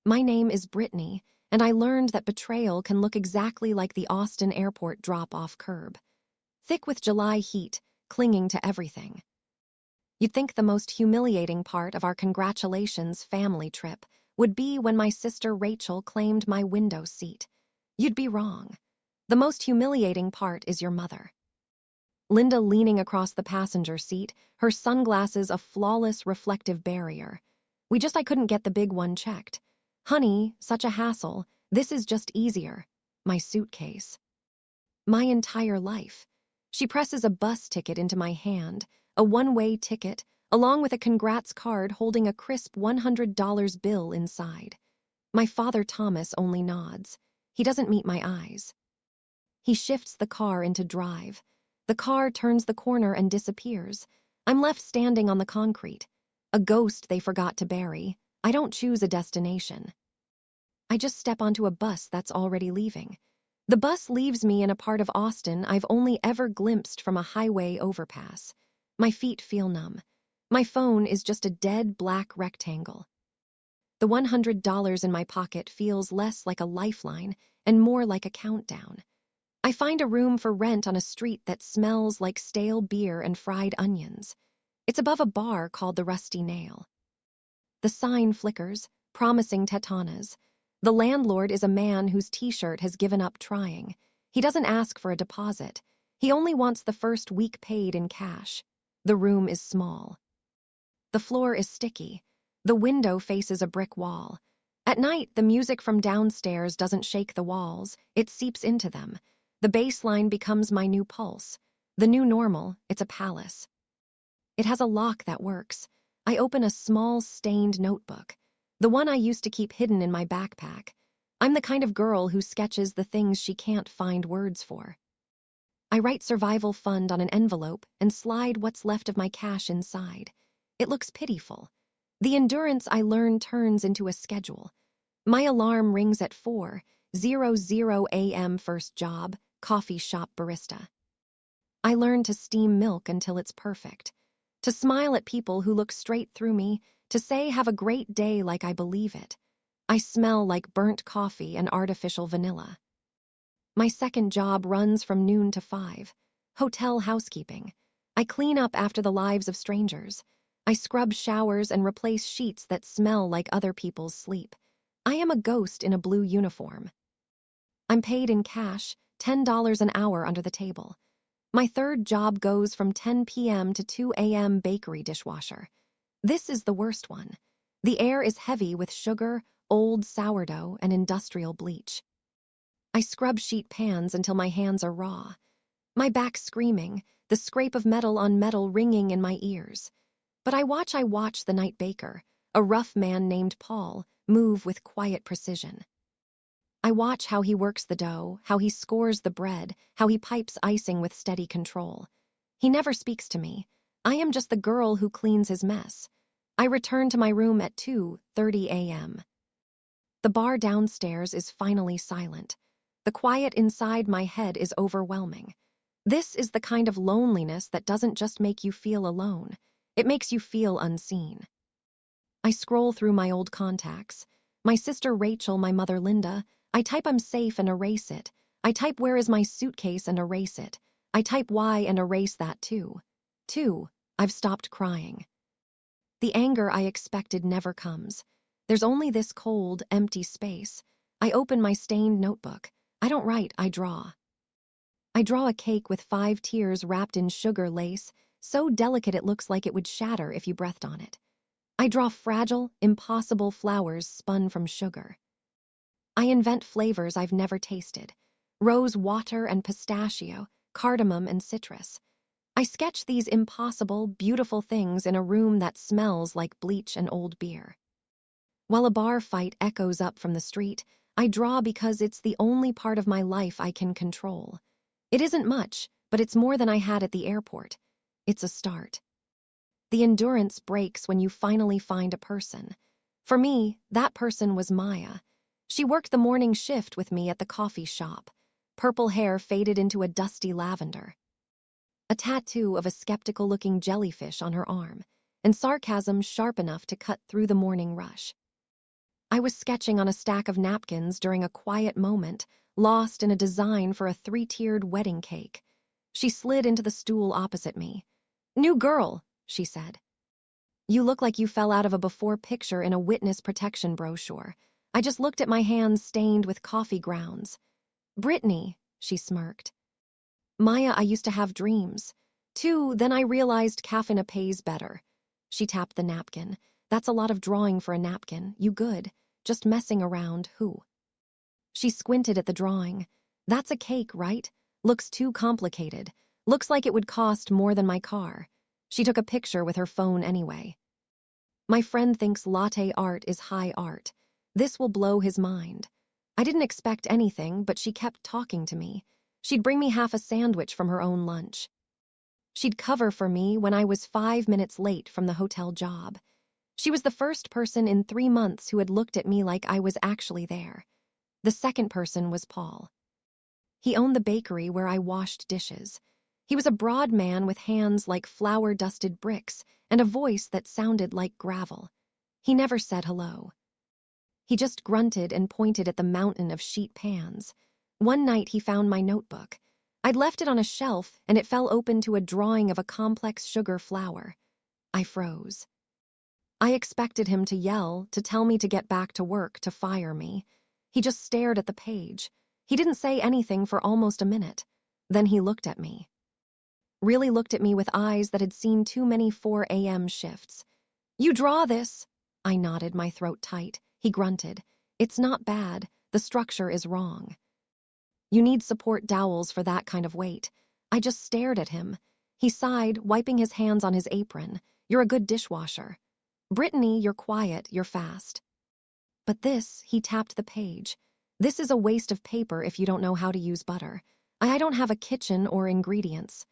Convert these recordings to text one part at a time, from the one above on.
My name is Brittany, and I learned that betrayal can look exactly like the Austin airport drop-off curb. Thick with July heat, clinging to everything. You'd think the most humiliating part of our congratulations family trip would be when my sister Rachel claimed my window seat. You'd be wrong. The most humiliating part is your mother. Linda leaning across the passenger seat, her sunglasses a flawless reflective barrier. I couldn't get the big one checked. Honey, such a hassle. This is just easier. My suitcase. My entire life. She presses a bus ticket into my hand, a one-way ticket, along with a congrats card holding a crisp $100 bill inside. My father Thomas only nods. He doesn't meet my eyes. He shifts the car into drive. The car turns the corner and disappears. I'm left standing on the concrete. A ghost they forgot to bury. I don't choose a destination. I just step onto a bus that's already leaving. The bus leaves me in a part of Austin I've only ever glimpsed from a highway overpass. My feet feel numb. My phone is just a dead black rectangle. The $100 in my pocket feels less like a lifeline and more like a countdown. I find a room for rent on a street that smells like stale beer and fried onions. It's above a bar called the Rusty Nail. The sign flickers, promising tetanas. The landlord is a man whose t-shirt has given up trying. He doesn't ask for a deposit. He only wants the first week paid in cash. The room is small. The floor is sticky. The window faces a brick wall. At night, the music from downstairs doesn't shake the walls. It seeps into them. The bass line becomes my new pulse. The new normal, it's a palace. It has a lock that works. I open a small, stained notebook. The one I used to keep hidden in my backpack. I'm the kind of girl who sketches the things she can't find words for. I write survival fund on an envelope and slide what's left of my cash inside. It looks pitiful. The endurance I learn turns into a schedule. My alarm rings at 4:00 a.m. First job, coffee shop barista. I learn to steam milk until it's perfect. To smile at people who look straight through me, to say have a great day like I believe it. I smell like burnt coffee and artificial vanilla. My second job runs from noon to 5. Hotel housekeeping. I clean up after the lives of strangers. I scrub showers and replace sheets that smell like other people's sleep. I am a ghost in a blue uniform. I'm paid in cash, $10 an hour under the table. My third job goes from 10 p.m. to 2 a.m. bakery dishwasher. This is the worst one. The air is heavy with sugar, old sourdough, and industrial bleach. I scrub sheet pans until my hands are raw. My back screaming, the scrape of metal on metal ringing in my ears. But I watch the night baker, a rough man named Paul, move with quiet precision. I watch how he works the dough, how he scores the bread, how he pipes icing with steady control. He never speaks to me. I am just the girl who cleans his mess. I return to my room at 2:30 a.m. The bar downstairs is finally silent. The quiet inside my head is overwhelming. This is the kind of loneliness that doesn't just make you feel alone. It makes you feel unseen. I scroll through my old contacts. My sister Rachel, my mother Linda. I type I'm safe and erase it. I type where is my suitcase and erase it. I type why and erase that too. 2. I've stopped crying. The anger I expected never comes. There's only this cold, empty space. I open my stained notebook. I don't write, I draw. I draw a cake with 5 tears wrapped in sugar lace, so delicate it looks like it would shatter if you breathed on it. I draw fragile, impossible flowers spun from sugar. I invent flavors I've never tasted. Rose water and pistachio, cardamom and citrus. I sketch these impossible, beautiful things in a room that smells like bleach and old beer. While a bar fight echoes up from the street, I draw because it's the only part of my life I can control. It isn't much, but it's more than I had at the airport. It's a start. The endurance breaks when you finally find a person. For me, that person was Maya. She worked the morning shift with me at the coffee shop. Purple hair faded into a dusty lavender. A tattoo of a skeptical-looking jellyfish on her arm, and sarcasm sharp enough to cut through the morning rush. I was sketching on a stack of napkins during a quiet moment, lost in a design for a three-tiered wedding cake. She slid into the stool opposite me. "New girl," she said. "You look like you fell out of a before picture in a witness protection brochure." I just looked at my hands stained with coffee grounds. "Brittany," she smirked. "Maya, I used to have dreams. Too, then I realized caffeine pays better." She tapped the napkin. "That's a lot of drawing for a napkin. You good. Just messing around, who?" She squinted at the drawing. "That's a cake, right? Looks too complicated. Looks like it would cost more than my car." She took a picture with her phone anyway. "My friend thinks latte art is high art. This will blow his mind." I didn't expect anything, but she kept talking to me. She'd bring me half a sandwich from her own lunch. She'd cover for me when I was 5 minutes late from the hotel job. She was the first person in 3 months who had looked at me like I was actually there. The second person was Paul. He owned the bakery where I washed dishes. He was a broad man with hands like flour-dusted bricks and a voice that sounded like gravel. He never said hello. He just grunted and pointed at the mountain of sheet pans. One night he found my notebook. I'd left it on a shelf and it fell open to a drawing of a complex sugar flour. I froze. I expected him to yell, to tell me to get back to work, to fire me. He just stared at the page. He didn't say anything for almost a minute. Then he looked at me. Really looked at me with eyes that had seen too many 4 a.m. shifts. "You draw this?" I nodded, my throat tight. He grunted. "It's not bad. The structure is wrong. You need support dowels for that kind of weight." I just stared at him. He sighed, wiping his hands on his apron. "You're a good dishwasher." "Brittany, you're quiet, you're fast." "But this," he tapped the page. "This is a waste of paper if you don't know how to use butter. I don't have a kitchen or ingredients."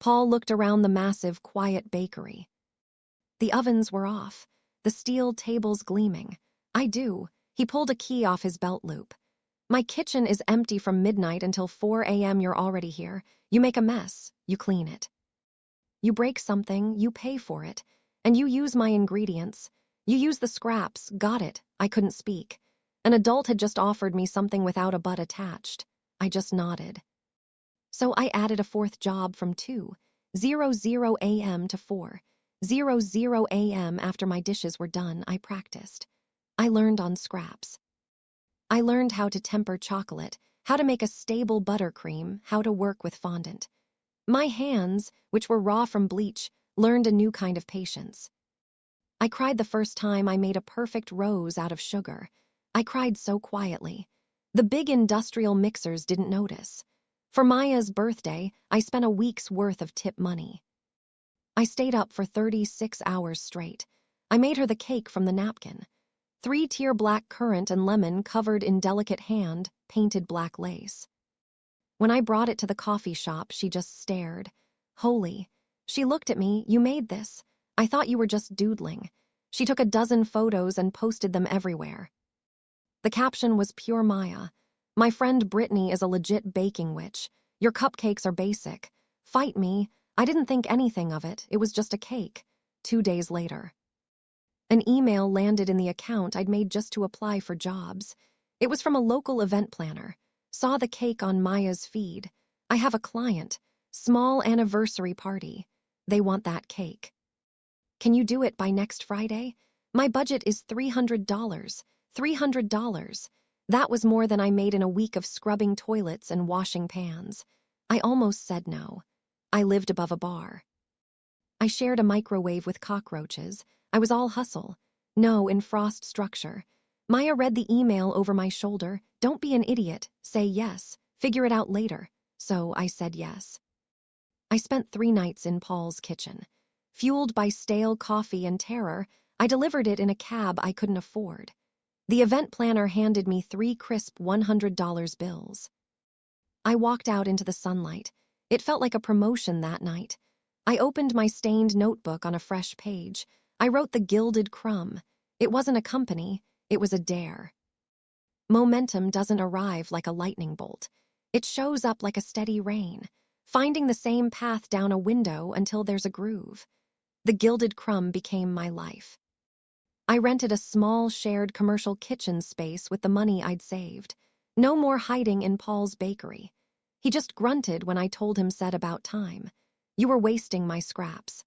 Paul looked around the massive, quiet bakery. The ovens were off, the steel tables gleaming. "I do." He pulled a key off his belt loop. "My kitchen is empty from midnight until 4 a.m. You're already here. You make a mess, you clean it. You break something, you pay for it. And you use my ingredients. You use the scraps, got it." I couldn't speak. An adult had just offered me something without a but attached. I just nodded. So I added a fourth job from 2:00 a.m. to 4:00 a.m. After my dishes were done, I practiced. I learned on scraps. I learned how to temper chocolate, how to make a stable buttercream, how to work with fondant. My hands, which were raw from bleach, learned a new kind of patience. I cried the first time I made a perfect rose out of sugar. I cried so quietly. The big industrial mixers didn't notice. For Maya's birthday, I spent a week's worth of tip money. I stayed up for 36 hours straight. I made her the cake from the napkin. 3-tier black currant and lemon covered in delicate hand-painted black lace. When I brought it to the coffee shop, she just stared. "Holy." She looked at me. "You made this. I thought you were just doodling." She took a dozen photos and posted them everywhere. The caption was pure Maya. "My friend Brittany is a legit baking witch. Your cupcakes are basic. Fight me." I didn't think anything of it. It was just a cake. 2 days later. An email landed in the account I'd made just to apply for jobs. It was from a local event planner. Saw the cake on Maya's feed. "I have a client. Small anniversary party. They want that cake. Can you do it by next Friday? My budget is $300. $300. That was more than I made in a week of scrubbing toilets and washing pans. I almost said no. I lived above a bar. I shared a microwave with cockroaches. I was all hustle. No, in frost structure. Maya read the email over my shoulder. "Don't be an idiot. Say yes. Figure it out later." So I said yes. I spent 3 nights in Paul's kitchen. Fueled by stale coffee and terror, I delivered it in a cab I couldn't afford. The event planner handed me 3 crisp $100 bills. I walked out into the sunlight. It felt like a promotion that night. I opened my stained notebook on a fresh page. I wrote the Gilded Crumb. It wasn't a company, it was a dare. Momentum doesn't arrive like a lightning bolt. It shows up like a steady rain, finding the same path down a window until there's a groove. The Gilded Crumb became my life. I rented a small shared commercial kitchen space with the money I'd saved. No more hiding in Paul's bakery. He just grunted when I told him said about time. You were wasting my scraps.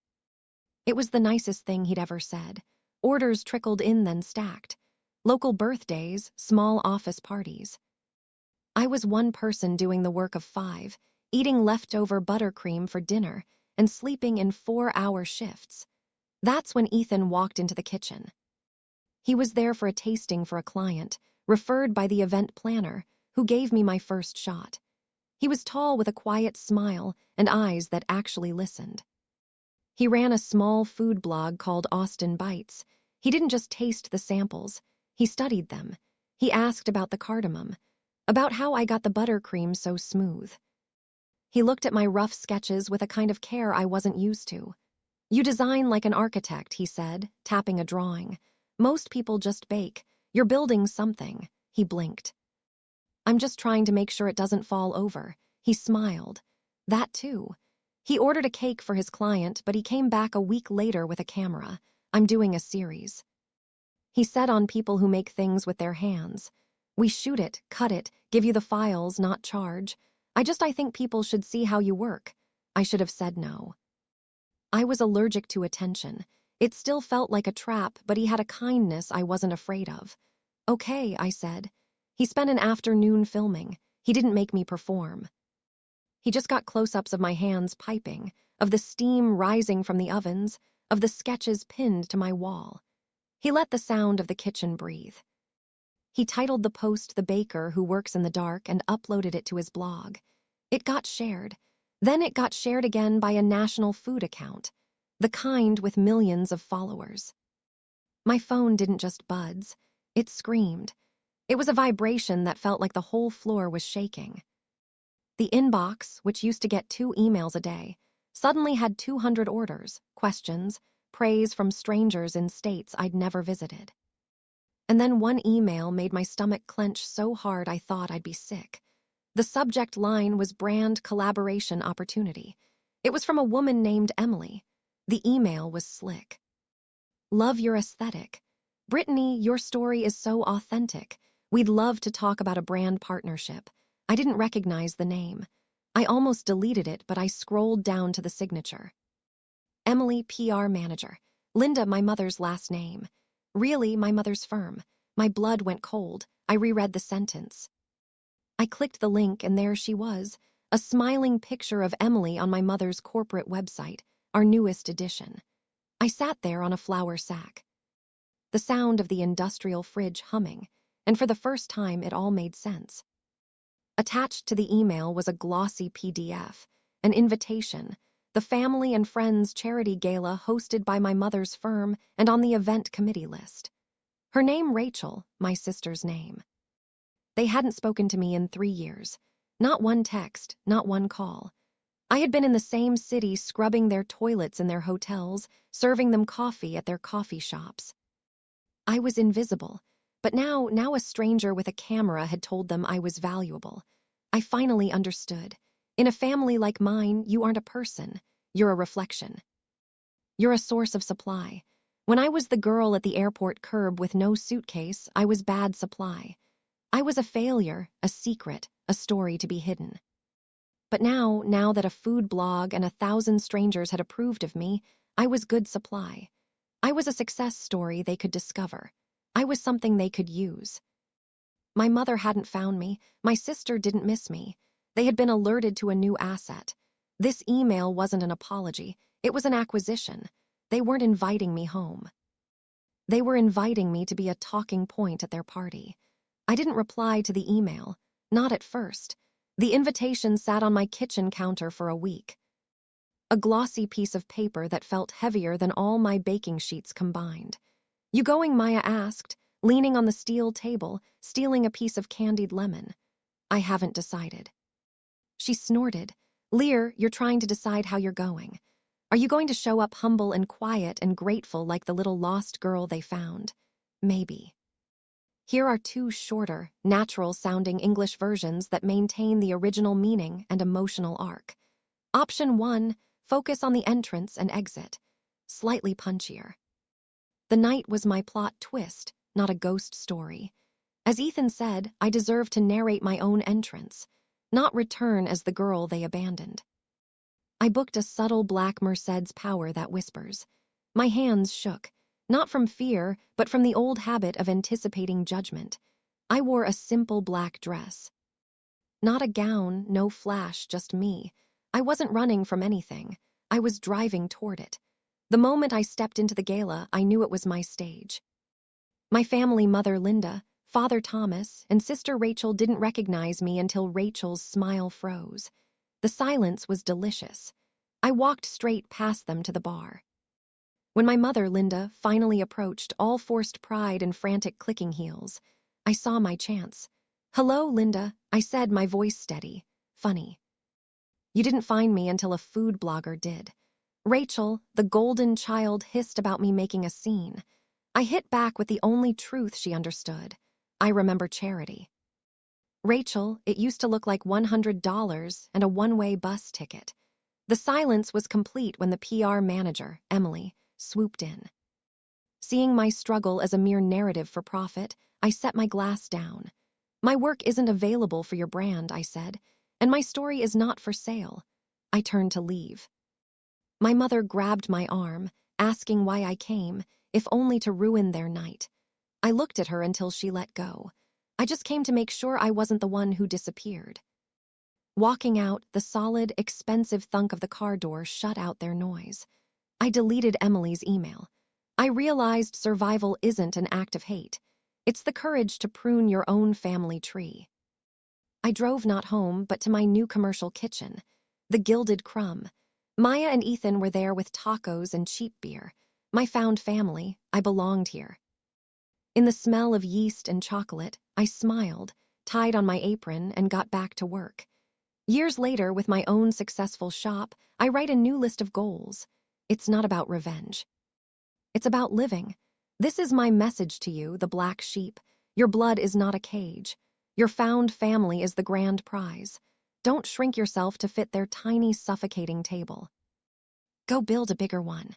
It was the nicest thing he'd ever said. Orders trickled in then stacked. Local birthdays, small office parties. I was one person doing the work of 5, eating leftover buttercream for dinner and sleeping in 4-hour shifts. That's when Ethan walked into the kitchen. He was there for a tasting for a client, referred by the event planner, who gave me my first shot. He was tall with a quiet smile and eyes that actually listened. He ran a small food blog called Austin Bites. He didn't just taste the samples, he studied them. He asked about the cardamom, about how I got the buttercream so smooth. He looked at my rough sketches with a kind of care I wasn't used to. You design like an architect, he said, tapping a drawing. Most people just bake. You're building something. He blinked. I'm just trying to make sure it doesn't fall over. He smiled. That too. He ordered a cake for his client, but he came back a week later with a camera. I'm doing a series. He said on people who make things with their hands. We shoot it, cut it, give you the files, not charge. I think people should see how you work. I should have said no. I was allergic to attention. It still felt like a trap, but he had a kindness I wasn't afraid of. Okay, I said. He spent an afternoon filming. He didn't make me perform. He just got close-ups of my hands piping, of the steam rising from the ovens, of the sketches pinned to my wall. He let the sound of the kitchen breathe. He titled the post The Baker Who Works in the Dark and uploaded it to his blog. It got shared. Then it got shared again by a national food account, the kind with millions of followers. My phone didn't just buzz, it screamed. It was a vibration that felt like the whole floor was shaking. The inbox, which used to get 2 emails a day, suddenly had 200 orders, questions, praise from strangers in states I'd never visited. And then one email made my stomach clench so hard I thought I'd be sick. The subject line was brand collaboration opportunity. It was from a woman named Emily. The email was slick. Love your aesthetic. Brittany, your story is so authentic. We'd love to talk about a brand partnership. I didn't recognize the name. I almost deleted it, but I scrolled down to the signature. Emily, PR manager. Linda, my mother's last name. Really, my mother's firm. My blood went cold. I reread the sentence. I clicked the link and there she was, a smiling picture of Emily on my mother's corporate website, our newest edition. I sat there on a flour sack. The sound of the industrial fridge humming, and for the first time it all made sense. Attached to the email was a glossy PDF, an invitation, the family and friends charity gala hosted by my mother's firm and on the event committee list. Her name Rachel, my sister's name. They hadn't spoken to me in 3 years. Not one text, not one call. I had been in the same city scrubbing their toilets in their hotels, serving them coffee at their coffee shops. I was invisible, but now a stranger with a camera had told them I was valuable. I finally understood. In a family like mine, you aren't a person. You're a reflection. You're a source of supply. When I was the girl at the airport curb with no suitcase, I was bad supply. I was a failure, a secret, a story to be hidden. But now that a food blog and 1,000 strangers had approved of me, I was good supply. I was a success story they could discover. I was something they could use. My mother hadn't found me. My sister didn't miss me. They had been alerted to a new asset. This email wasn't an apology. It was an acquisition. They weren't inviting me home. They were inviting me to be a talking point at their party. I didn't reply to the email. Not at first. The invitation sat on my kitchen counter for a week. A glossy piece of paper that felt heavier than all my baking sheets combined. You going, Maya asked, leaning on the steel table, stealing a piece of candied lemon. I haven't decided. She snorted. Lear, you're trying to decide how you're going. Are you going to show up humble and quiet and grateful like the little lost girl they found? Maybe. Here are 2 shorter, natural-sounding English versions that maintain the original meaning and emotional arc. Option 1, focus on the entrance and exit. Slightly punchier. The night was my plot twist, not a ghost story. As Ethan said, I deserved to narrate my own entrance, not return as the girl they abandoned. I booked a subtle black Merced's power that whispers. My hands shook, not from fear, but from the old habit of anticipating judgment. I wore a simple black dress. Not a gown, no flash, just me. I wasn't running from anything. I was driving toward it. The moment I stepped into the gala, I knew it was my stage. My family, mother Linda, father Thomas, and sister Rachel didn't recognize me until Rachel's smile froze. The silence was delicious. I walked straight past them to the bar. When my mother, Linda, finally approached, all forced pride and frantic clicking heels, I saw my chance. "Hello, Linda," I said, my voice steady. "Funny. You didn't find me until a food blogger did." Rachel, the golden child, hissed about me making a scene. I hit back with the only truth she understood. "I remember charity." "Rachel, it used to look like $100 and a one-way bus ticket." The silence was complete when the PR manager, Emily, swooped in. Seeing my struggle as a mere narrative for profit, I set my glass down. "My work isn't available for your brand," I said, "and my story is not for sale." I turned to leave. My mother grabbed my arm, asking why I came, if only to ruin their night. I looked at her until she let go. "I just came to make sure I wasn't the one who disappeared." Walking out, the solid, expensive thunk of the car door shut out their noise. I deleted Emily's email. I realized survival isn't an act of hate. It's the courage to prune your own family tree. I drove not home, but to my new commercial kitchen, the Gilded Crumb. Maya and Ethan were there with tacos and cheap beer. My found family, I belonged here. In the smell of yeast and chocolate, I smiled, tied on my apron, and got back to work. Years later, with my own successful shop, I write a new list of goals. It's not about revenge. It's about living. This is my message to you, the black sheep. Your blood is not a cage. Your found family is the grand prize. Don't shrink yourself to fit their tiny, suffocating table. Go build a bigger one.